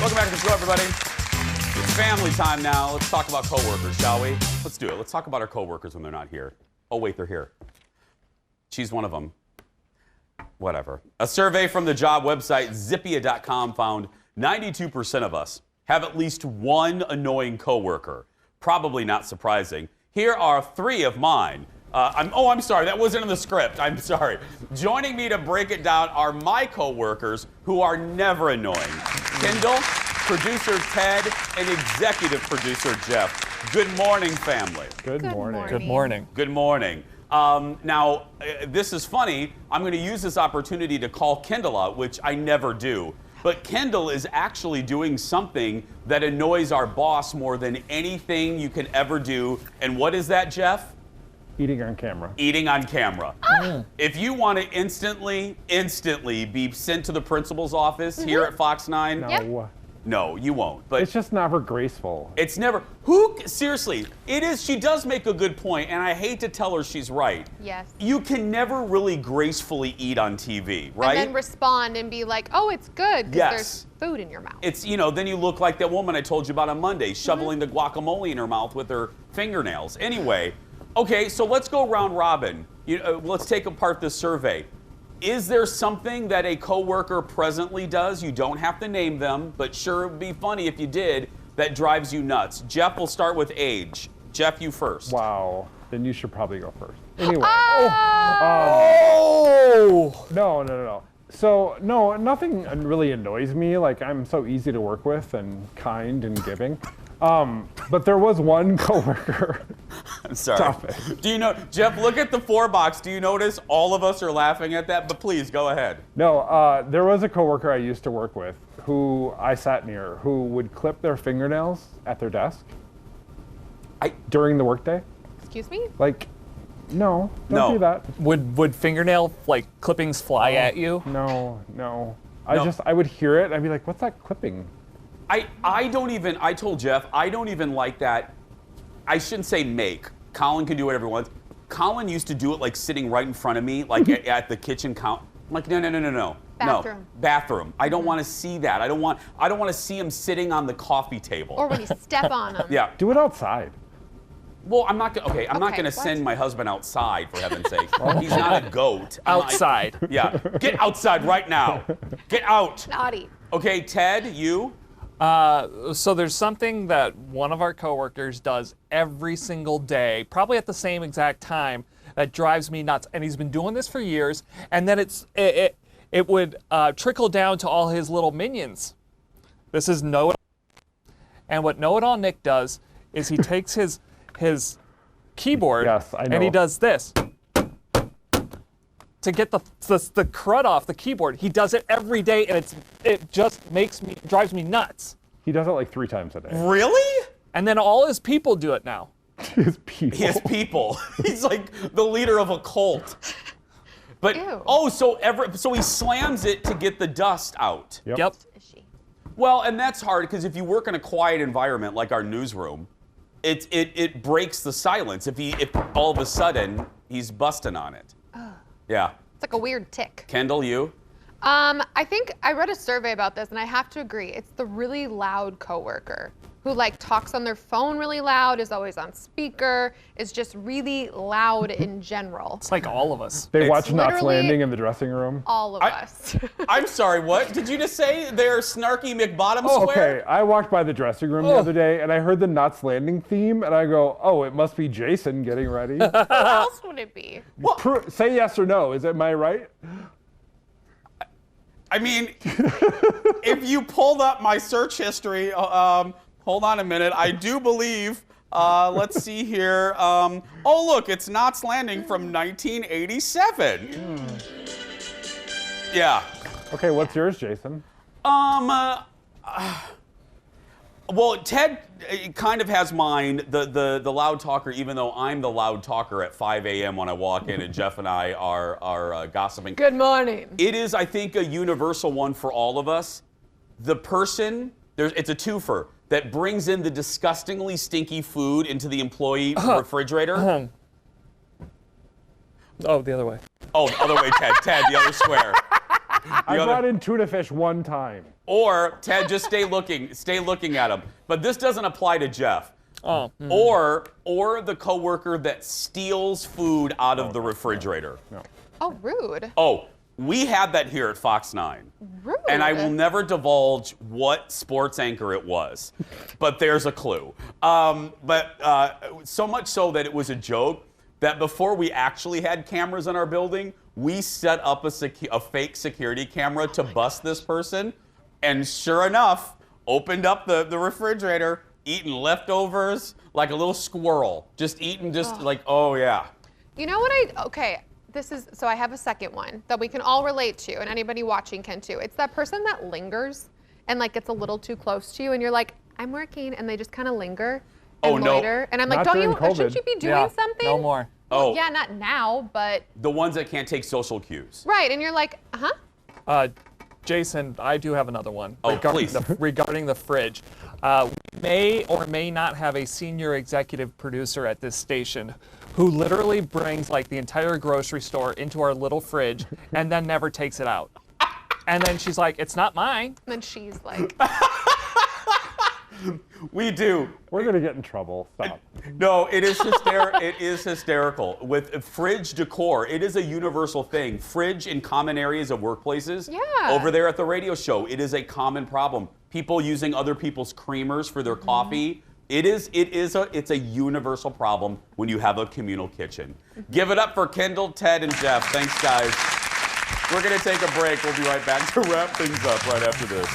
Welcome back to the show, everybody. It's family time now. Let's talk about coworkers, shall we? Let's do it. Let's talk about our coworkers when they're not here. Oh, wait, they're here. She's one of them. Whatever. A survey from the job website Zippia.com found 92% of us have at least one annoying coworker. Probably not surprising. Here are three of mine. I'm sorry, that wasn't in the script. I'm sorry. Joining me to break it down are my coworkers who are never annoying. Kendall, producer Ted, and executive producer Jeff. Good morning, family. Good morning. Good morning. Good morning. Now, this is funny. I'm going to use this opportunity to call Kendall out, which I never do. But Kendall is actually doing something that annoys our boss more than anything you can ever do. And what is that, Jeff? Eating on camera. Eating on camera. If you want to instantly be sent to the principal's office here at Fox 9, No. no, you won't. But It's just never graceful. it's never. Seriously, it is. She does make a good point, and I hate to tell her she's right. Yes. You can never really gracefully eat on TV, right? And then respond and be like, oh, it's good because Yes. there's food in your mouth. It's, then you look like that woman I told you about on Monday, shoveling the guacamole in her mouth with her fingernails. Anyway, okay, so let's go round robin. Let's take apart this survey. Is there something that a coworker presently does? You don't have to name them, but sure, it would be funny if you did, that drives you nuts. Jeff, we'll start with age. Jeff, you first. Wow. Then you should probably go first. Anyway. No. So, no, nothing really annoys me. Like, I'm so easy to work with and kind and giving. But there was one coworker. I'm sorry. Stop it. Do you know, Jeff, look at the 4-box. Do you notice all of us are laughing at that? But please, go ahead. No, there was a coworker I used to work with who I sat near who would clip their fingernails at their desk during the workday. Excuse me? Like, no, No. don't do that. Would fingernail clippings fly at you? No. No. I would hear it. I'd be like, what's that clipping? I told Jeff, I don't even like that. I shouldn't say make. Colin can do whatever he wants. Colin used to do it like sitting right in front of me, like at the kitchen count. I'm like, no. Bathroom. No, bathroom. I don't want to see that. I don't want to see him sitting on the coffee table. Or when you step on them. Yeah. Do it outside. Well, I'm not going to what? send my husband outside, for heaven's sake. He's not a goat. Outside. Yeah. Get outside right now. Get out. Naughty. Okay, Ted, you? So there's something that one of our coworkers does every single day, probably at the same exact time, that drives me nuts. And he's been doing this for years. And then it would trickle down to all his little minions. This is Know-It-All. And what Know-It-All Nick does is he takes his keyboard Yes, I know. and he does this to get the crud off the keyboard. He does it every day, and it just drives me nuts. He does it like 3 times a day. Really? And then all his people do it now. His people. He has people. He's like the leader of a cult. But Ew. so he slams it to get the dust out. Yep. Is she? Well, and that's hard because if you work in a quiet environment like our newsroom, it breaks the silence if all of a sudden he's busting on it. Yeah. It's like a weird tick. Kendall, you? I think I read a survey about this, and I have to agree. It's the really loud coworker who talks on their phone really loud, is always on speaker, is just really loud in general. It's like all of us. They watch Knots literally- Landing in the dressing room. All of us. I'm sorry, what? Did you just say they're snarky McBottom Oh, square? okay, I walked by the dressing room the other day and I heard the Knots Landing theme and I go, oh, it must be Jason getting ready. Who else would it be? Say yes or no. Am I right? I mean, if you pulled up my search history, hold on a minute. I do believe, let's see here. Oh, look, it's Knots Landing from 1987. Yeah. Okay, what's yours, Jason? Well, Ted kind of has mine, the loud talker, even though I'm the loud talker at 5 a.m. when I walk in and Jeff and I are gossiping. Good morning. It is, I think, a universal one for all of us. The person, it's a twofer, that brings in the disgustingly stinky food into the employee refrigerator. Oh, the other way. Oh, the other way, Ted. Ted, the other square. I brought in tuna fish one time. Or Ted, just stay looking at him. But this doesn't apply to Jeff. Oh. Or the coworker that steals food out of the refrigerator. No. Oh, rude. Oh, we had that here at Fox 9. Rude. And I will never divulge what sports anchor it was, but there's a clue. So much so that it was a joke that before we actually had cameras in our building, we set up a fake security camera to bust this person. And sure enough, opened up the refrigerator, eating leftovers like a little squirrel. Just eating, like, oh yeah. You know what so I have a second one that we can all relate to, and anybody watching can too. It's that person that lingers and like gets a little too close to you, and you're like, I'm working, and they just kind of linger and loiter. And I'm like, Not during shouldn't you be doing something? No more. Well, Oh. yeah, not now, but. The ones that can't take social cues. Right, and you're like, Jason, I do have another one Oh, please. regarding the fridge. We may or may not have a senior executive producer at this station who literally brings like the entire grocery store into our little fridge and then never takes it out. And then she's like, it's not mine. And then she's like, We do. We're going to get in trouble. Stop. No, it is it is hysterical. With fridge decor, it is a universal thing. Fridge in common areas of workplaces. Yeah. Over there at the radio show, it is a common problem. People using other people's creamers for their coffee. It's a universal problem when you have a communal kitchen. Give it up for Kendall, Ted, and Jeff. Thanks, guys. We're going to take a break. We'll be right back to wrap things up right after this.